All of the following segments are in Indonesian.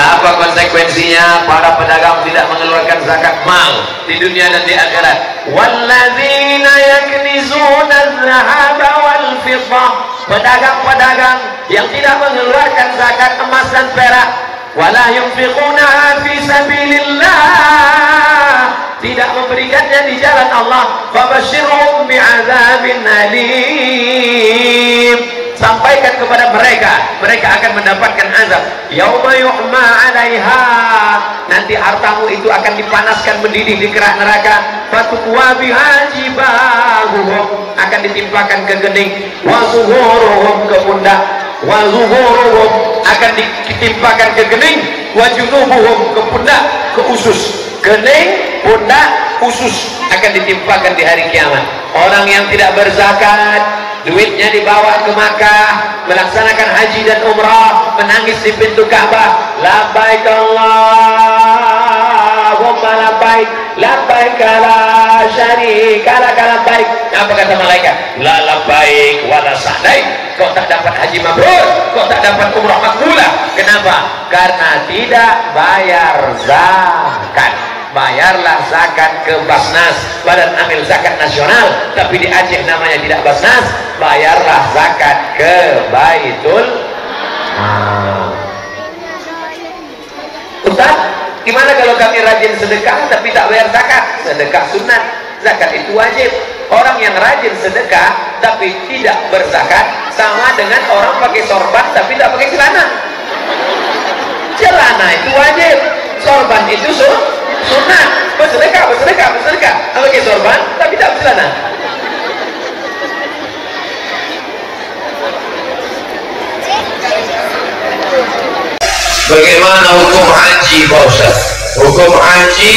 Apa konsekuensinya? Para pedagang tidak mengeluarkan zakat mal di dunia dan di akhirat. Walladzina yaknizuna adh-dhahaba wal fiddah. Pedagang-pedagang yang tidak mengeluarkan zakat emas dan perak, wala yunfiqunaha fi sabilillah, tidak memberikannya di jalan Allah, fabashshirhum bi'adzabin alim. Sampaikan kepada mereka, mereka akan mendapatkan azab. Yauma yuhma 'alaiha, nanti hartamu itu akan dipanaskan mendidih di kerak neraka. Fatukwa biha jibahuhum, akan ditimpakan ke gening. Wa zuhuruhum, ke pundak. Wa zuhuruhum, akan ditimpakan ke gening. Wa junubuhum, ke pundak, ke usus. Gening, pundak, usus akan ditimpakan di hari kiamat. Orang yang tidak berzakat, duitnya dibawa ke Makkah, melaksanakan haji dan umrah, menangis di pintu Ka'bah, labbaik Allahumma labbaik, labbaik la syarika lak labbaik. Apa kata malaikat? La labbaik wa la sa'daik. Kau tak dapat haji mabrur, kau tak dapat umrah makbulah. Kenapa? Karena tidak bayar zakat. Bayarlah zakat ke Basnas, Badan Amil Zakat Nasional, tapi di Aceh namanya tidak Basnas. Bayarlah zakat ke Baitul Mal. Ustaz, gimana kalau kami rajin sedekah tapi tak bayar zakat? Sedekah sunat, zakat itu wajib. Orang yang rajin sedekah tapi tidak berzakat sama dengan orang pakai sorban tapi tak pakai celana. Celana itu wajib, sorban itu sunat. Bersedekah, pakai sorban tapi tak bercelana. Bagaimana hukum haji, Pak Ustaz? Hukum haji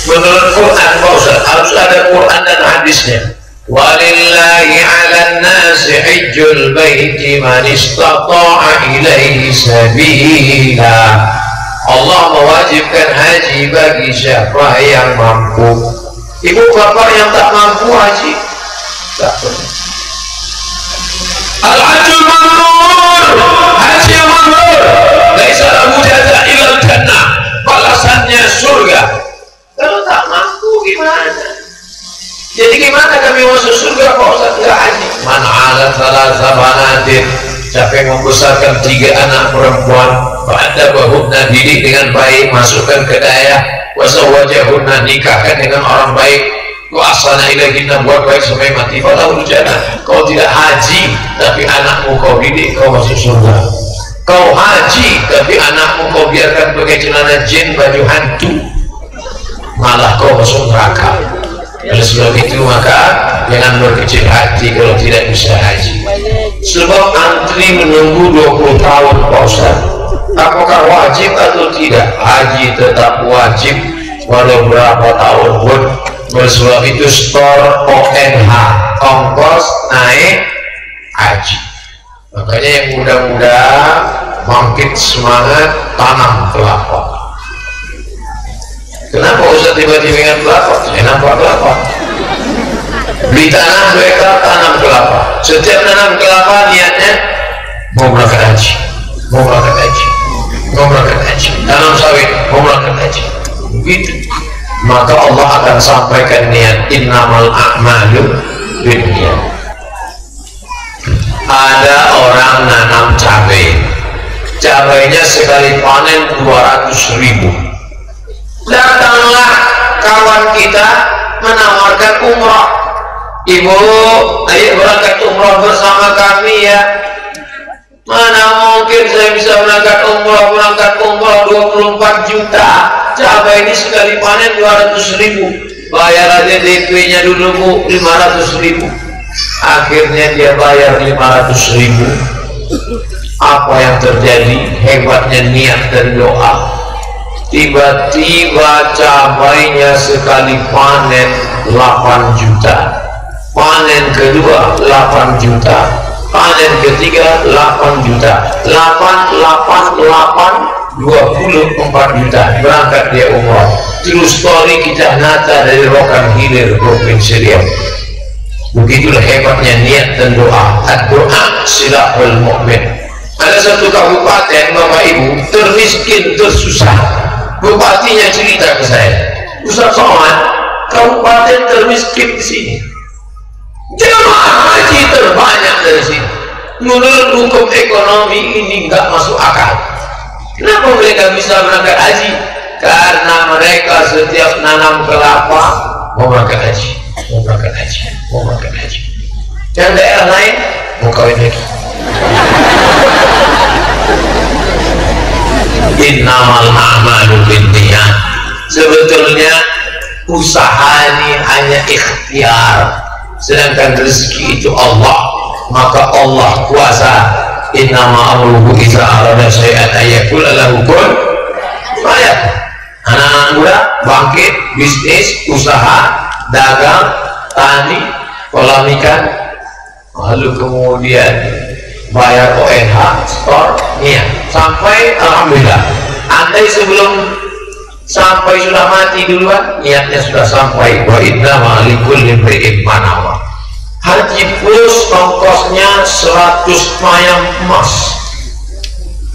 menurut Quran, Pak Ustaz, harus ada Quran dan hadisnya. Walillahi 'alan nasi hajjul baiti man istata'a ilaihi sabila. Allah mewajibkan haji bagi siapa yang mampu. Ibu bapak yang tak mampu haji tak boleh. Al-hajjul mabrur, haji yang mabrur, laisa lahu jazaa illa jannah, balasannya surga. Kalau tak mampu gimana? Jadi gimana kami masuk surga kalau tidak haji? Man 'ala thalatha banatin, siapa yang membesarkan 3 anak perempuan, fa'adabahunna, didik dengan baik, masukkan ke daerah, wasawwajahunna, nikahkan dengan orang baik, wa ahsana ilaihinna, buat baik sampai mati, falahul jannah. Kau tidak haji tapi anakmu kau didik, kau masuk surga. Kau haji tapi anakmu kau biarkan pakai celana jin, baju hantu, malah kau masuk neraka. Oleh sebab itu maka jangan berkecil hati kalau tidak bisa haji. Sebab antri menunggu 20 tahun, Pak Ustaz. Apakah wajib atau tidak? Haji tetap wajib walau berapa tahun pun. Oleh sebab itu store ONH, ongkos naik haji. Makanya yang muda-muda bangkit semangat, tanam kelapa. Kenapa Ustaz tiba-tiba ingat kelapa? Saya nampak kelapa. Beli tanah 2 hektar, tanam kelapa. Setiap tanam kelapa niatnya mau berangkat haji, mau berangkat haji, mau berangkat haji. Tanam sawit, mau berangkat haji. Begitu. Maka Allah akan sampaikan niat, innamal a'malu binniyat. Ada orang nanam cabai, cabainya sekali panen 200.000. Datanglah kawan kita menawarkan umrah. Ibu, ayo berangkat umrah bersama kami ya. Mana mungkin saya bisa berangkat umrah 24 juta. Cabai ini sekali panen 200.000. Bayar aja DP-nya dulu Bu, 500.000. Akhirnya dia bayar 500.000. Apa yang terjadi? Hebatnya niat dan doa. Tiba-tiba cabainya sekali panen 8 juta, panen kedua 8 juta, panen ketiga 8 juta, 24 juta. Berangkat dia umrah. True story kisah nyata dari Rokan Hilir, Provinsi Riau. Begitulah hebatnya niat dan doa. Doa silahul mu'min. Ada satu kabupaten Bapak Ibu termiskin, tersusah. Bupatinya cerita ke saya, Ustaz Somad, kabupaten termiskin di sini, jemaah haji terbanyak dari sini. Menurut hukum ekonomi ini nggak masuk akal. Kenapa mereka bisa berangkat haji? Karena mereka setiap nanam kelapa mau berangkat haji, mau berangkat haji, mau berangkat haji. Yang daerah lain mau kawin lagi. Innamal a'malu binniyat. Sebetulnya usaha ini hanya ikhtiar, sedangkan rezeki itu Allah. Maka Allah kuasa. Innama amruhu idza arada syai'an ayyaqula lahu kun fayakun. Anak-anak muda bangkit, bisnis, usaha, dagang, tani, kolam ikan, lalu kemudian bayar ONH, store, niat sampai alhamdulillah. Andai sebelum sampai sudah mati duluan, niatnya sudah sampai. Wa innama likulli imri'in ma nawa. Haji plus ongkosnya 100 mayang emas.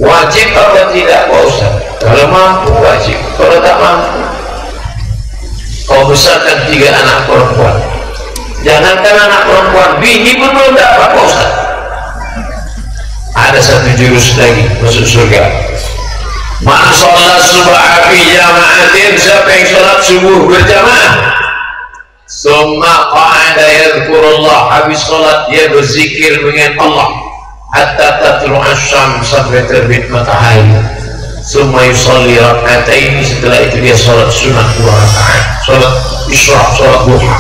Wajib atau tidak Pak Ustaz? Kalau mampu wajib, kalau tak mampu kau besarkan 3 anak perempuan. Jangankan anak perempuan, bini pun belum dapat Pak Ustaz. Ada satu jurus lagi masuk surga. Man sholat subha fi jama'atin, siapa yang sholat subuh berjamaah, summa qa'ada yadhkurullah, habis sholat dia berzikir dengan Allah hatta tatlu asyam, sampai terbit matahari. Summa yusalli rak'atain, setelah itu dia sholat sunat 2 rakaat, sholat isra, sholat duha.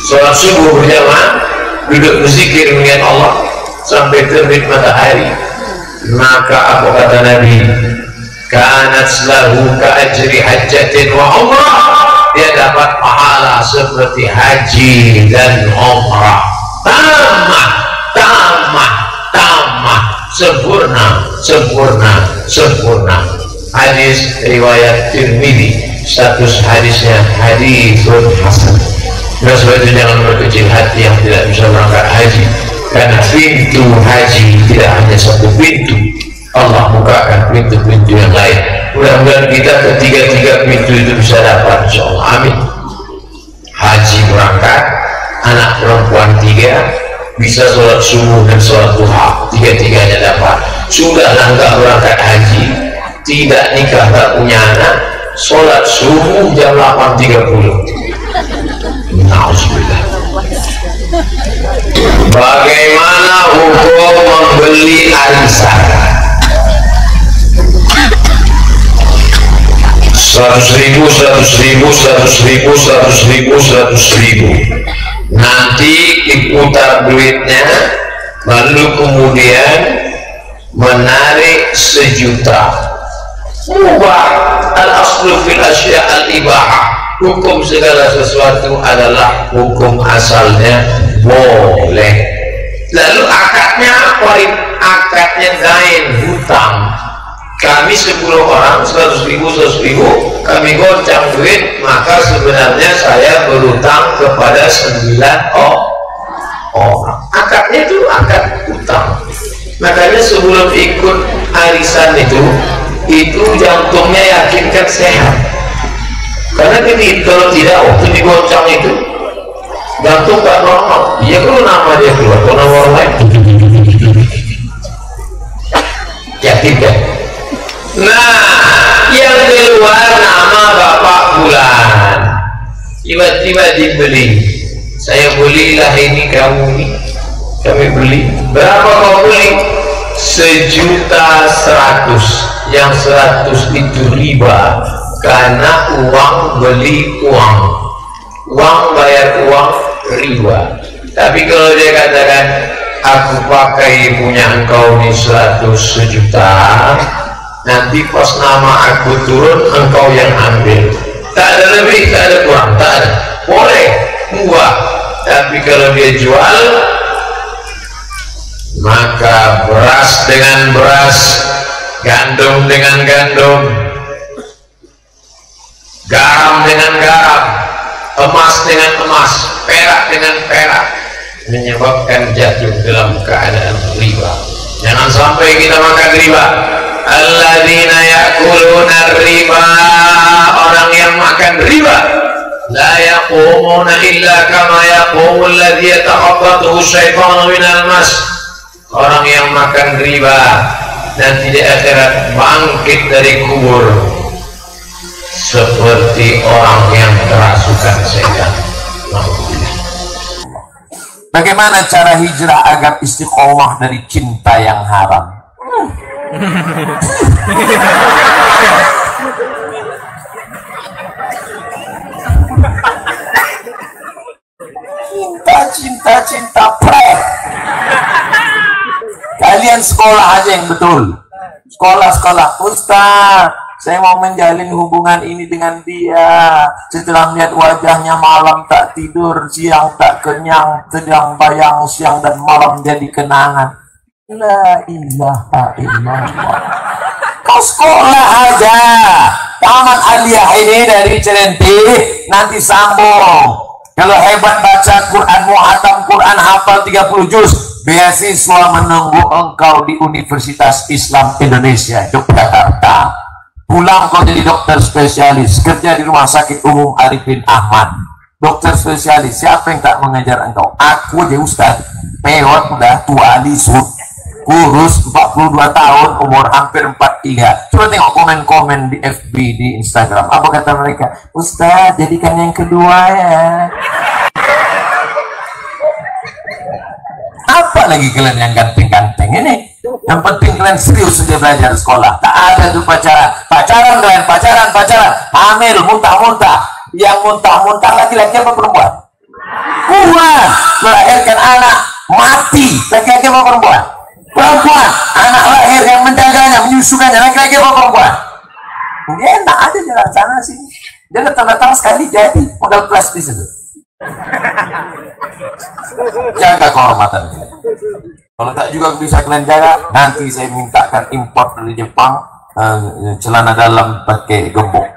Sholat subuh berjamaah, duduk berzikir dengan Allah sampai terbit matahari. Maka apa kata Nabi? Kanat lahu ka'ajri hajjatin wa umrah, dia dapat pahala seperti haji dan umrah. Tamah, tamah, tamah, sempurna, sempurna, sempurna. Hadis riwayat Tirmidzi, status hadisnya hadisun hasan. Nah, sebab itu jangan berkecil hati yang tidak bisa berangkat haji, karena pintu haji tidak hanya satu pintu. Allah bukakan pintu-pintu yang lain. Mudah-mudahan kita ketiga-tiga pintu itu bisa dapat, insyaallah. Amin. Haji berangkat, anak perempuan 3, bisa sholat subuh dan sholat duha, 3-tiganya dapat. Sudahlah nggak berangkat haji, tidak nikah, tak punya anak, sholat subuh jam 8.30. Nauzubillah. Bagaimana hukum membeli arisan? 100.000, 100.000, 100.000, 100.000, 100.000. Nanti diputar duitnya, lalu kemudian menarik 1 juta. Mubah. Al-aslu fil asya al-ibahah. Hukum segala sesuatu adalah hukum asalnya boleh. Lalu akadnya apa? Akadnya dain, hutang. Kami 10 orang, 100.000, 100.000, kami goncang duit, maka sebenarnya saya berutang kepada 9 orang. Akadnya itu akad hutang. Makanya sebelum ikut arisan itu jantungnya yakinkan sehat. Karena gini, kalau tidak waktu digoncang itu jantung gak normal. Iya, kalau nama dia keluar, kalau nama orang lain yakin kan? Nah, yang keluar nama Bapak bulan, tiba-tiba dibeli. Saya belilah ini, kamu ini, kami beli. Berapa kau beli? 1.100.000. Yang 100 itu riba, karena uang beli uang, uang bayar uang, riba. Tapi kalau dia katakan, aku pakai punya engkau ini 100 juta, nanti pas nama aku turun engkau yang ambil, tak ada lebih, tak ada kurang, tak ada, boleh murah. Tapi kalau dia jual, maka beras dengan beras, gandum dengan gandum, garam dengan garam, emas dengan emas, perak dengan perak, menyebabkan jatuh dalam keadaan riba. Jangan sampai kita makan riba. Alladzina ya'kuluna riba, orang yang makan riba, la yaqumuna illa kama yaqumu alladzi yatakhabbathu syaitanu minal mas. Orang yang makan riba dan tidak akhirat bangkit dari kubur seperti orang yang kerasukan setan. Bagaimana cara hijrah agar istiqomah dari cinta yang haram? Cinta pret. Kalian sekolah aja yang betul. Sekolah, Ustaz, saya mau menjalin hubungan ini dengan dia. Setelah melihat wajahnya, malam tak tidur, siang tak kenyang, sedang bayang siang dan malam jadi kenangan. La ilaha illallah. Kau sekolah aja. Taman Aliyah ini dari Cilenti, nanti sambung. Kalau hebat baca Quran, muhatam Quran, hafal 30 juz, beasiswa menunggu engkau di Universitas Islam Indonesia Yogyakarta. Pulang kau jadi dokter spesialis, kerja di Rumah Sakit Umum Arifin Ahmad. Dokter spesialis, siapa yang tak mengejar engkau? Aku aja Ustaz, peot udah tua lisut, kurus 42 tahun, umur hampir 43. Coba tengok komen-komen di FB, di Instagram. Apa kata mereka? Ustaz, jadikan yang kedua ya. Apa lagi kalian yang ganteng-ganteng ini? Yang penting kalian serius saja belajar sekolah. Tak ada tuh pacaran kalian, pacaran, hamil, muntah-muntah. Yang muntah-muntah laki-laki apa perempuan? Perempuan. Melahirkan anak mati, laki-laki apa perempuan? Perempuan. Anak lahir yang menjaganya, menyusukannya, laki-laki apa perempuan? Enak aja jalan sana sini. Dia datang-datang sekali jadi modal plus di situ. Jaga kehormatan. Kalau tak juga bisa kalian jaga, nanti saya mintakan import dari Jepang celana dalam pakai gembok.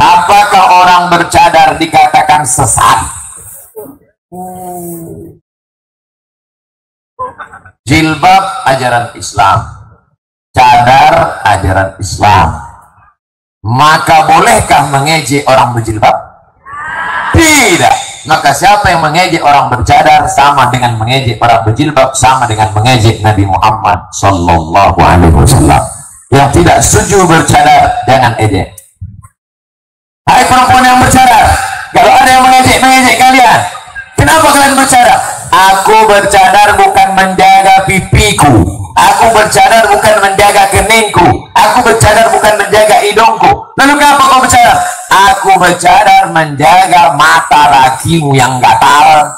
Apakah orang bercadar dikatakan sesat? Jilbab ajaran Islam, cadar ajaran Islam. Maka bolehkah mengejek orang berjilbab? Tidak. Maka siapa yang mengejek orang bercadar sama dengan mengejek orang berjilbab, sama dengan mengejek Nabi Muhammad Sallallahu Alaihi Wasallam. Yang tidak setuju bercadar jangan ejek. Hai perempuan yang bercadar, kalau ada yang mengejek kalian, kenapa kalian bercadar? Aku bercadar bukan menjaga pipiku, aku bercadar bukan menjaga keningku, aku bercadar bukan menjaga hidungku. Lalu kenapa kau bercadar? Aku bercadar menjaga mata lakimu yang gatal.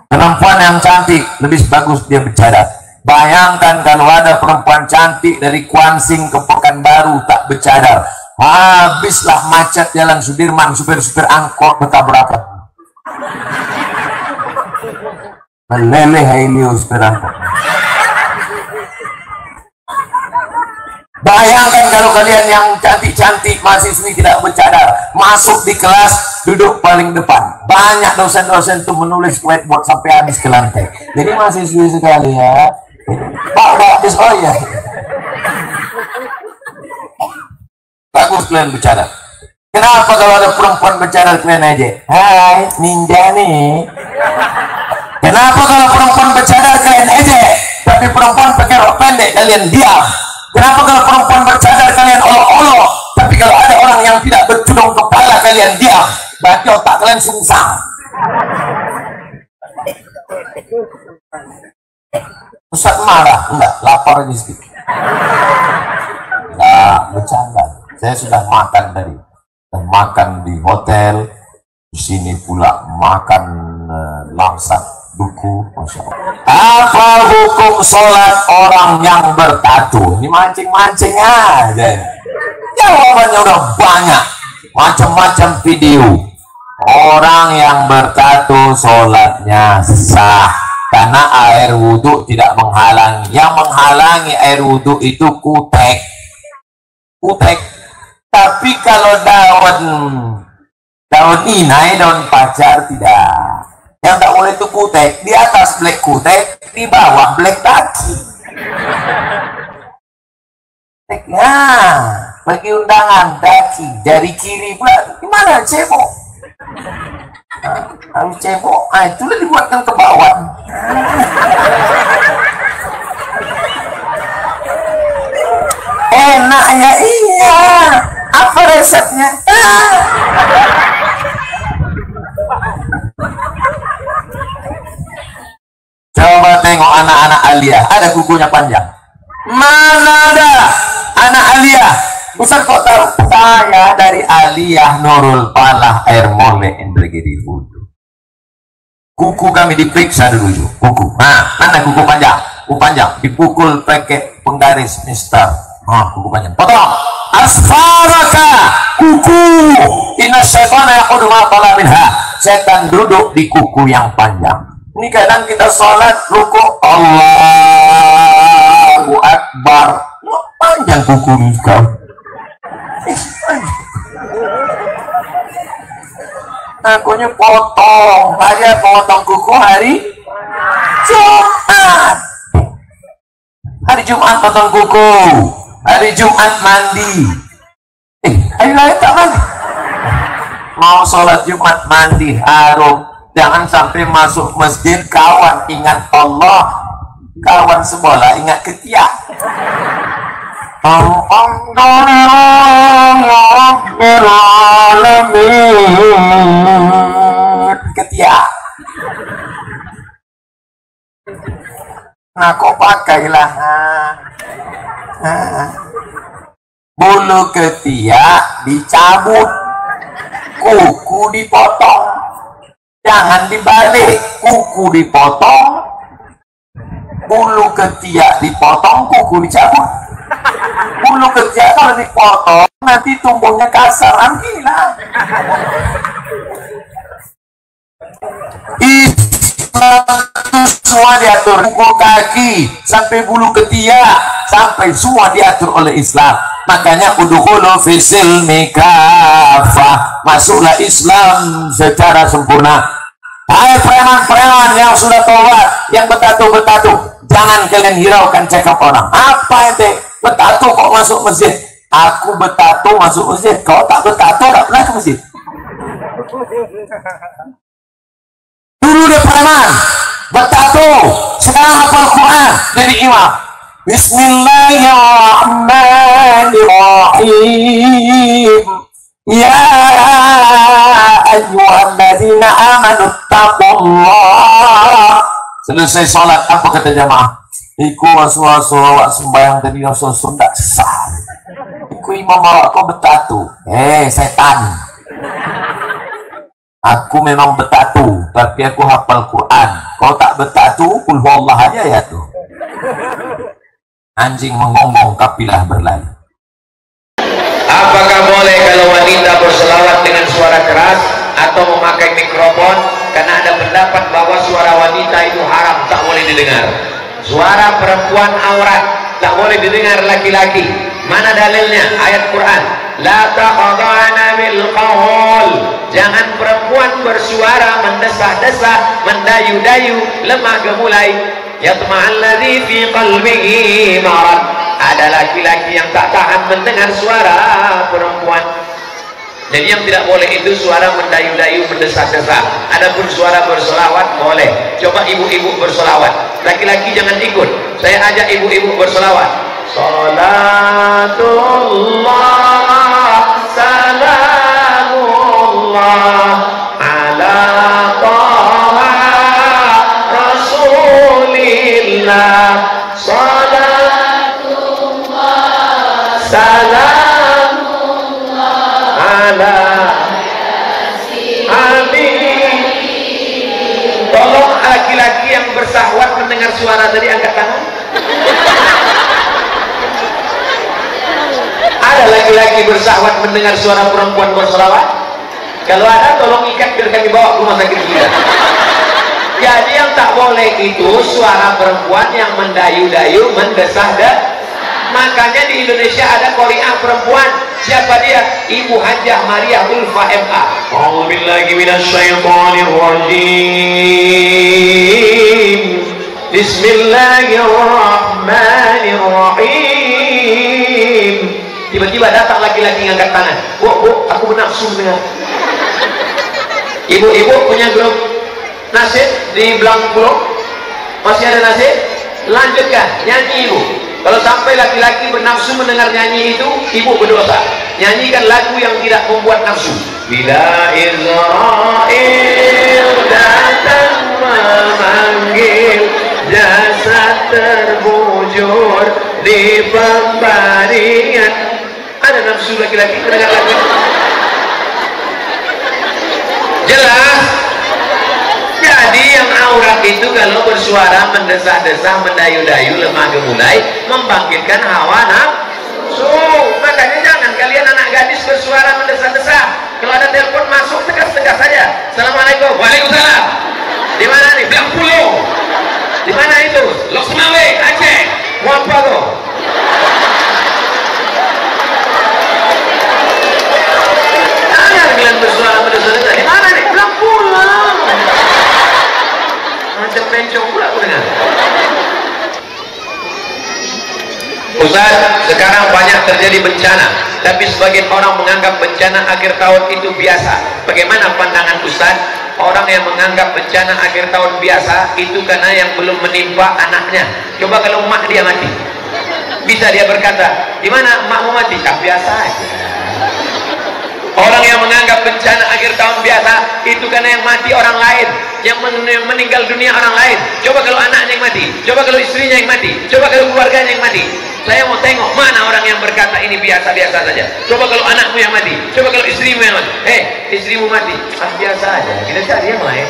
Perempuan yang cantik lebih bagus dia bercadar. Bayangkan kalau ada perempuan cantik dari Kuansing ke Pekanbaru tak bercadar, habislah macet jalan Sudirman, supir-supir angkot bertabrakan. Meleleh Helio supir angkot. Bayangkan kalau kalian yang cantik-cantik mahasiswi tidak bercadar, masuk di kelas duduk paling depan. Banyak dosen-dosen tuh menulis whiteboard sampai habis ke lantai. Jadi mahasiswi sekali ya. Pak, habis, oh ya. Bagus kalian bercadar. Kenapa kalau ada perempuan bercadar kalian aja? Hai, ninja nih. Kenapa kalau perempuan bercadar kalian aja, tapi perempuan pakai rok pendek kalian diam? Kenapa kalau perempuan bercadar kalian olok-olok, tapi kalau ada orang yang tidak bercudung kepala kalian diam? Berarti otak kalian sungsang. Ustaz marah? Enggak, lapar aja sedikit. Enggak, bercanda. Saya sudah makan tadi. Makan di hotel, di sini pula makan langsat duku. Masya Allah. Apa hukum sholat orang yang bertatu? Ini mancing-mancing aja. Jawabannya udah banyak, macam-macam video. Orang yang bertatu sholatnya sah karena air wudhu tidak menghalangi. Yang menghalangi air wudhu itu kutek. Tapi kalau daun Daun inai, daun pacar tidak. Yang tak boleh itu kutek, di atas black kutek, di bawah black taki. Nah, bagi undangan daki dari kiri pula, gimana cebok? Harus cebok, itulah dibuatkan ke bawah. Enak ya, iya. Apa resepnya? Coba tengok anak-anak Aliyah, ada kukunya panjang. Mana ada anak Aliyah? Ustaz kok tahu? Saya dari Aliyah Nurul Falah Air Mole Indragiri Hudu. Kuku kami diperiksa dulu, kuku. Nah, mana kuku panjang? Kuku panjang dipukul pakai penggaris Mister. Kuku panjang. Potong. Asfaraka kuku. Inna syaitana yaqudu ma tala minha. Setan duduk di kuku yang panjang. Ini kadang kita sholat ruku Allahu Akbar, panjang kuku kau. Akunya potong, aja potong kuku hari Jumat. Hari Jumat potong kuku, hari Jumat mandi. Hari lain tak mandi. Mau sholat Jumat mandi harum. Jangan sampai masuk masjid kawan ingat Allah, kawan sebelah ingat ketiak. Ketiak. Nah, kok pakailah bulu ketiak dicabut, kuku dipotong. Jangan dibalik, kuku dipotong, bulu ketiak dipotong, kuku dicabut. Bulu ketiak kalau dipotong, nanti tumbuhnya kasar, gila. Semua diatur, kuku kaki, sampai bulu ketiak, sampai semua diatur oleh Islam. Makanya udkhulu fi silmi kafah, masuklah Islam secara sempurna. Hai preman-preman yang sudah tobat, yang bertato-bertato, jangan kalian hiraukan cakap orang. Apa ente bertato kok masuk masjid? Aku bertato masuk masjid, kau tak bertato tak pernah ke masjid. Dulu dia preman bertato, sekarang hafal Quran dari imam. Bismillahirrahmanirrahim. Ya ayyuhalladzina amanu taqullah. Selesai sholat, apa kata jamaah? Iku waswa sembahyang tadi wasu ndak sah. Iku imam bawa kau bertato. Setan. Aku memang bertato, tapi aku hafal Quran. Kau tak bertato, kul huwallah aja ya tuh. Anjing mengomong, kapilah berlari. Apakah boleh kalau wanita berselawat dengan suara keras atau memakai mikrofon? Karena ada pendapat bahwa suara wanita itu haram, tak boleh didengar. Suara perempuan aurat, tak boleh didengar laki-laki. Mana dalilnya? Ayat Quran. La taqadana bil qaul. Jangan perempuan bersuara mendesah-desah, mendayu-dayu, lemah gemulai. Yatma'alladzi fi qalbihi marad. Ada laki-laki yang tak tahan mendengar suara perempuan. Jadi yang tidak boleh itu suara mendayu-dayu, mendesak-desak. Adapun suara bersolawat boleh. Coba ibu-ibu bersolawat. Laki-laki jangan ikut. Saya ajak ibu-ibu bersolawat. Salatullah salamullah ala taha rasulillah. Salatullah salamullah ala amin. Tolong laki-laki yang bersahwat mendengar suara tadi angkat tangan. Ada laki-laki bersahwat mendengar suara perempuan bersolawat? Kalau ada, tolong ikat biar kami bawa ke rumah sakit kita. Jadi yang tak boleh itu suara perempuan yang mendayu-dayu, mendesah. Makanya di Indonesia ada Qori'ah perempuan. Siapa dia? Ibu Hajah Maria Ulfa MA. A'udzubillahi minasyaitonir rajim. Bismillahirrahmanirrahim. Tiba-tiba datang laki-laki ngangkat tangan. Bu, aku bernafsu dengar. Ibu-ibu punya grup nasib di Belang Pulau? Masih ada nasib? Lanjutkan, nyanyi ibu. Kalau sampai laki-laki bernafsu mendengar nyanyi itu, ibu berdosa. Nyanyikan lagu yang tidak membuat nafsu. Bila Israel datang memanggil, jasad terbujur di pembaringan. Ada nafsu laki-laki mendengar lagu. Jelas. Jadi yang aurat itu kalau bersuara mendesah-desah, mendayu-dayu, lemah gemulai, membangkitkan hawa nafsu. Makanya jangan kalian anak gadis bersuara mendesah-desah. Kalau ada telepon masuk, tegas-tegas saja. Assalamualaikum. Waalaikumsalam. Di mana nih? Belang Pulau. Di mana itu? Lok Semawe, Aceh. Mau apa tuh? Jangan kalian bersuara mendesah-desah. Di mana nih? Belang Pulau. Macam pencong pula aku dengar. Ustaz, sekarang banyak terjadi bencana, tapi sebagian orang menganggap bencana akhir tahun itu biasa. Bagaimana pandangan Ustaz? Orang yang menganggap bencana akhir tahun biasa itu karena yang belum menimpa anaknya. Coba kalau emak dia mati, bisa dia berkata, di mana emakmu mati? Tak biasa aja. Orang yang menganggap bencana akhir tahun biasa itu karena yang mati orang lain, yang meninggal dunia orang lain. Coba kalau anaknya yang mati, coba kalau istrinya yang mati, coba kalau keluarganya yang mati. Saya mau tengok mana orang yang berkata ini biasa-biasa saja. Coba kalau anakmu yang mati, coba kalau istrimu yang mati. Istrimu mati, biasa aja. Kita cari yang lain.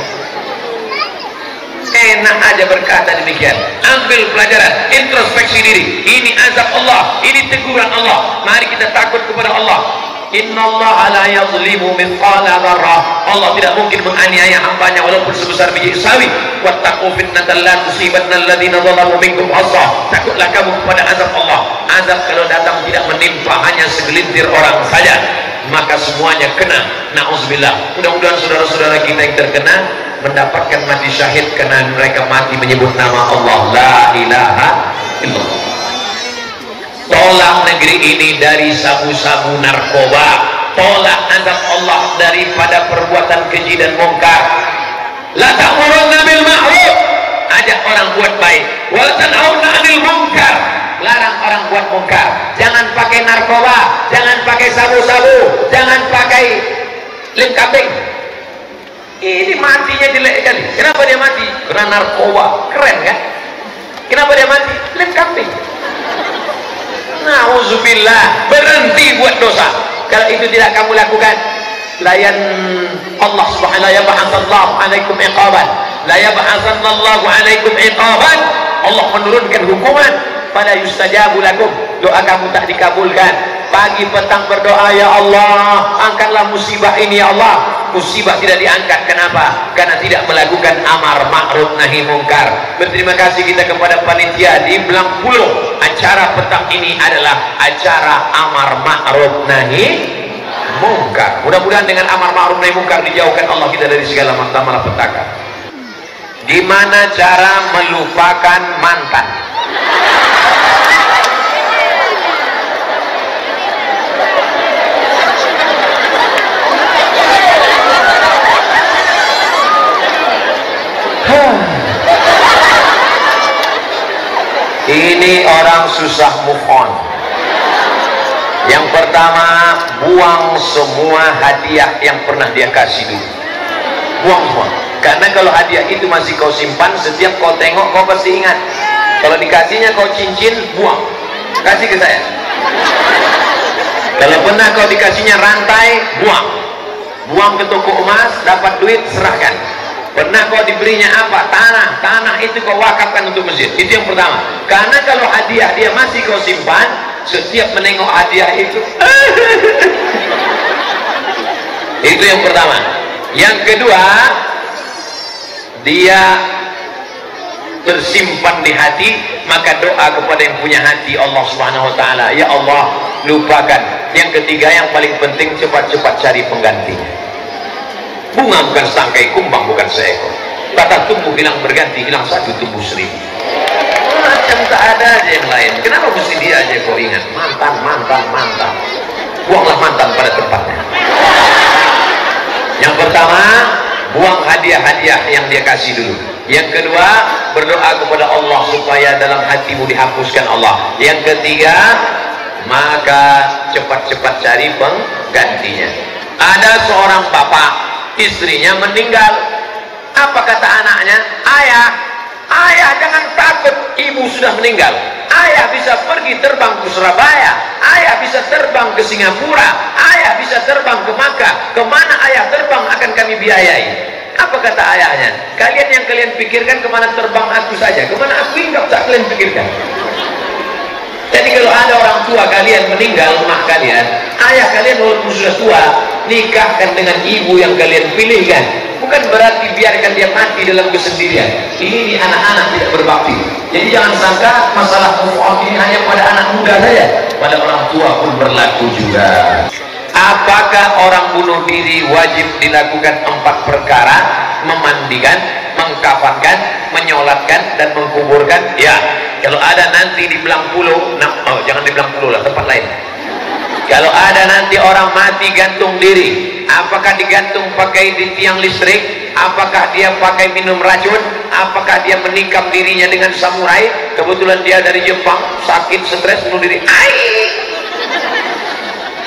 Enak aja berkata demikian. Ambil pelajaran, introspeksi diri. Ini azab Allah, ini teguran Allah. Mari kita takut kepada Allah. Innallaha la yazlimu mithqala dzarrah. Allah tidak mungkin menganiaya hambanya walaupun sebesar biji sawi. Wattaqu fitnatan la tusibanna alladziina dzalamu minkum khassah. Takutlah kamu kepada azab Allah. Azab kalau datang tidak menimpa hanya segelintir orang saja, maka semuanya kena. Nauzubillah. Mudah-mudahan saudara-saudara kita yang terkena mendapatkan mati syahid karena mereka mati menyebut nama Allah. La ilaha illallah. Tolak negeri ini dari sabu-sabu narkoba. Tolak azab Allah daripada perbuatan keji dan mungkar. La ta'murunna bil ma'ruf, ajak orang buat baik. Wa la tanhauna 'anil munkar, larang orang buat mungkar. Jangan pakai narkoba, jangan pakai sabu-sabu, jangan pakai lem kambing. Ini matinya jelek kali. Kenapa dia mati? Karena narkoba. Keren kan? Kenapa dia mati? Lem kambing. Nauzubillah, berhenti buat dosa. Kalau itu tidak kamu lakukan, layan Allah subhanahu wa ta'ala alaikum iqaban, la yab'atsanallahu alaikum iqaban. Allah menurunkan hukuman, pada yustajabu lakum, doa kamu tak dikabulkan. Pagi petang berdoa, ya Allah, angkatlah musibah ini ya Allah. Musibah tidak diangkat. Kenapa? Karena tidak melakukan amar ma'ruf nahi mungkar. Berterima kasih kita kepada panitia di Belang Pulau. Acara petang ini adalah acara amar ma'ruf nahi mungkar. Mudah-mudahan dengan amar ma'ruf nahi mungkar dijauhkan Allah kita dari segala malapetaka. Gimana cara melupakan mantan? Ini orang susah move on. Yang pertama, buang semua hadiah yang pernah dia kasih dulu. Buang semua. Karena kalau hadiah itu masih kau simpan, setiap kau tengok kau pasti ingat. Kalau dikasihnya kau cincin, buang. Kasih ke saya. Kalau pernah kau dikasihnya rantai, buang. Buang ke toko emas, dapat duit, serahkan. Pernah kau diberinya apa? Tanah. Tanah itu kau wakafkan untuk masjid. Itu yang pertama. Karena kalau hadiah dia masih kau simpan, setiap menengok hadiah itu itu yang pertama. Yang kedua, dia tersimpan di hati, maka doa kepada yang punya hati Allah Subhanahu wa taala, ya Allah, lupakan. Yang ketiga yang paling penting, cepat-cepat cari penggantinya. Bunga bukan setangkai, kumbang bukan seekor. Kata tumbuh hilang berganti, hilang satu tumbuh seribu. Macam tak ada aja yang lain. Kenapa mesti dia aja kau ingat? Mantan, mantan, mantan. Buanglah mantan pada tempatnya. Yang pertama, buang hadiah-hadiah yang dia kasih dulu. Yang kedua, berdoa kepada Allah supaya dalam hatimu dihapuskan Allah. Yang ketiga, maka cepat-cepat cari penggantinya. Ada seorang bapak, istrinya meninggal. Apa kata anaknya? Ayah, ayah jangan takut, ibu sudah meninggal. Ayah bisa pergi terbang ke Surabaya, ayah bisa terbang ke Singapura, ayah bisa terbang ke Makkah. Kemana ayah terbang akan kami biayai. Apa kata ayahnya? Kalian yang kalian pikirkan kemana terbang aku saja, kemana aku hinggap tak kalian pikirkan. Jadi kalau ada orang tua kalian meninggal, rumah kalian, ayah kalian walaupun sudah tua, nikahkan dengan ibu yang kalian pilihkan. Bukan berarti biarkan dia mati dalam kesendirian. Ini anak-anak tidak berbakti. Jadi jangan sangka masalah move on ini hanya pada anak muda saja, pada orang tua pun berlaku juga. Apakah orang bunuh diri wajib dilakukan 4 perkara? Memandikan, mengkafankan, menyolatkan, dan mengkuburkan? Ya. Kalau ada nanti di Belangpulo, jangan di Belangpulo lah, tempat lain. Kalau ada nanti orang mati gantung diri, apakah digantung pakai di tiang listrik? Apakah dia pakai minum racun? Apakah dia menikam dirinya dengan samurai? Kebetulan dia dari Jepang, sakit, stres, bunuh diri.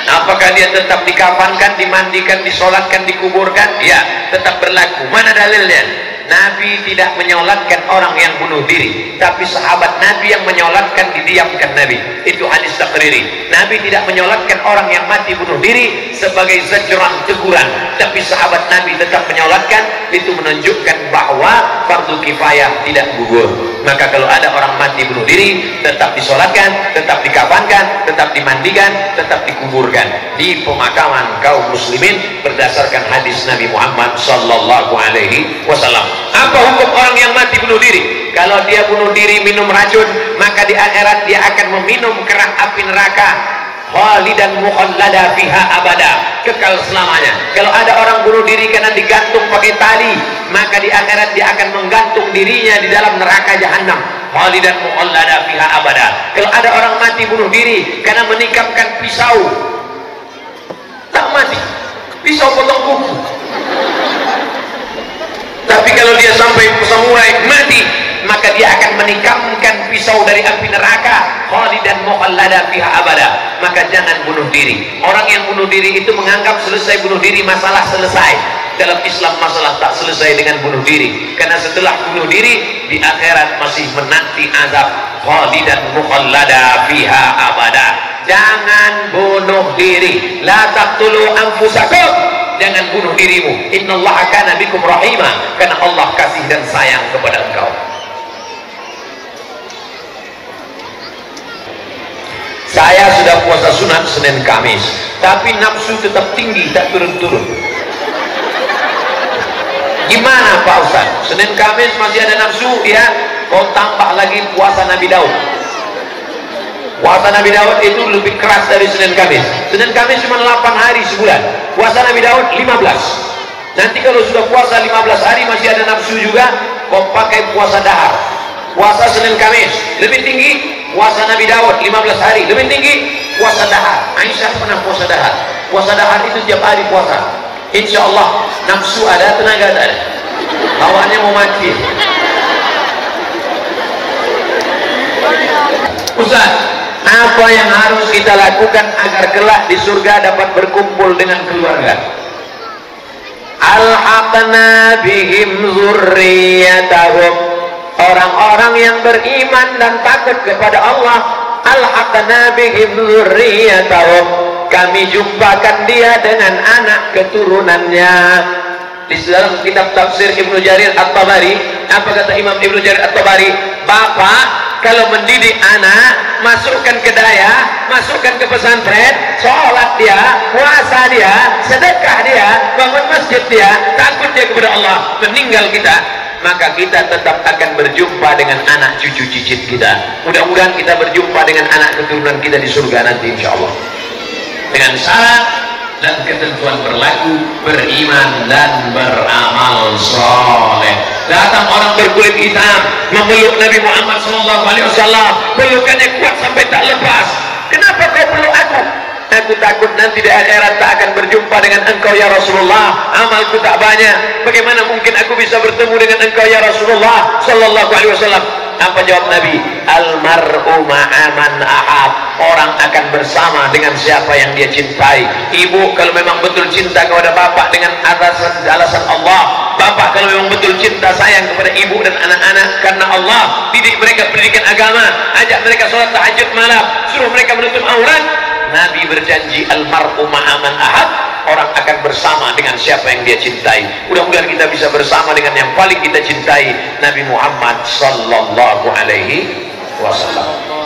Apakah dia tetap dikafankan, dimandikan, disolatkan, dikuburkan? Ya, tetap berlaku. Mana dalilnya? Nabi tidak menyolatkan orang yang bunuh diri, tapi sahabat Nabi yang menyolatkan, didiamkan Nabi. Itu hadis takriri. Nabi tidak menyolatkan orang yang mati bunuh diri sebagai zajran, teguran, tapi sahabat Nabi tetap menyolatkan. Itu menunjukkan bahwa fardu kifayah tidak gugur. Maka kalau ada orang mati bunuh diri, tetap disolatkan, tetap dikafankan, tetap dimandikan, tetap dikuburkan di pemakaman kaum muslimin berdasarkan hadis Nabi Muhammad sallallahu alaihi wasallam. Apa hukum orang yang mati bunuh diri? Kalau dia bunuh diri minum racun, maka di akhirat dia akan meminum kerah api neraka, khalidan mukhallada fiha abada, kekal selamanya. Kalau ada orang bunuh diri karena digantung pakai tali, maka di akhirat dia akan menggantung dirinya di dalam neraka jahanam, khalidan mukhallada fiha abada. Kalau ada orang mati bunuh diri karena menikamkan pisau, tak mati, pisau potong kuku. Tapi kalau dia sampai samurai mati, maka dia akan menikamkan pisau dari api neraka, khalidan mukhallada fiha abada. Maka jangan bunuh diri. Orang yang bunuh diri itu menganggap selesai bunuh diri, masalah selesai. Dalam Islam masalah tak selesai dengan bunuh diri, karena setelah bunuh diri di akhirat masih menanti azab, khalidan mukhallada fiha abada. Jangan bunuh diri. La taqtulu anfusakum. Jangan bunuh dirimu. Innallaha kana bikum rahima. Karena Allah kasih dan sayang kepada engkau. Saya sudah puasa sunat Senin Kamis, tapi nafsu tetap tinggi, tak turun-turun. Gimana Pak Ustaz? Senin Kamis masih ada nafsu, ya? Kau tambah lagi puasa Nabi Daud. Puasa Nabi Daud itu lebih keras dari Senin Kamis. Senin Kamis cuma 8 hari sebulan. Puasa Nabi Daud 15. Nanti kalau sudah puasa 15 hari masih ada nafsu juga, kau pakai puasa dahar. Puasa Senin Kamis lebih tinggi, puasa Nabi Daud 15 hari lebih tinggi, puasa dahar. Aisyah pernah puasa dahar. Puasa dahar itu tiap hari puasa. Insya Allah nafsu ada, tenaga ada. Lawannya mau mati. Ustaz, apa yang harus kita lakukan agar kelak di surga dapat berkumpul dengan keluarga? Alhaqna bihim zurriyatahum. Orang-orang yang beriman dan takut kepada Allah, alhaqna bihim zurriyatahum, kami jumpakan dia dengan anak keturunannya. Di dalam kitab tafsir Ibnu Jarir At-Tabari, apa kata Imam Ibnu Jarir At-Tabari? Bapak kalau mendidik anak, masukkan ke daya, masukkan ke pesantren, sholat dia, puasa dia, sedekah dia, bangun masjid dia, takut dia kepada Allah, meninggal kita, maka kita tetap akan berjumpa dengan anak cucu cicit kita. Mudah-mudahan kita berjumpa dengan anak keturunan kita di surga nanti insya Allah, dengan syarat dan ketentuan berlaku beriman dan beramal soleh. Datang orang berkulit hitam memeluk Nabi Muhammad SAW, pelukannya kuat sampai tak lepas. Kenapa kau peluk aku? Aku takut nanti di akhirat tak akan berjumpa dengan engkau ya Rasulullah, amalku tak banyak, bagaimana mungkin aku bisa bertemu dengan engkau ya Rasulullah sallallahu alaihi wasallam. Apa jawab Nabi? Almar'u ma'aman ahab. Orang akan bersama dengan siapa yang dia cintai. Ibu kalau memang betul cinta kepada bapak dengan alasan Allah, bapak kalau memang betul cinta sayang kepada ibu dan anak-anak karena Allah, didik mereka pendidikan agama, ajak mereka sholat tahajud malam, suruh mereka menutup aurat. Nabi berjanji almar'u ma'aman ahab, orang akan bersama dengan siapa yang dia cintai. Mudah-mudahan kita bisa bersama dengan yang paling kita cintai, Nabi Muhammad sallallahu alaihi wasallam.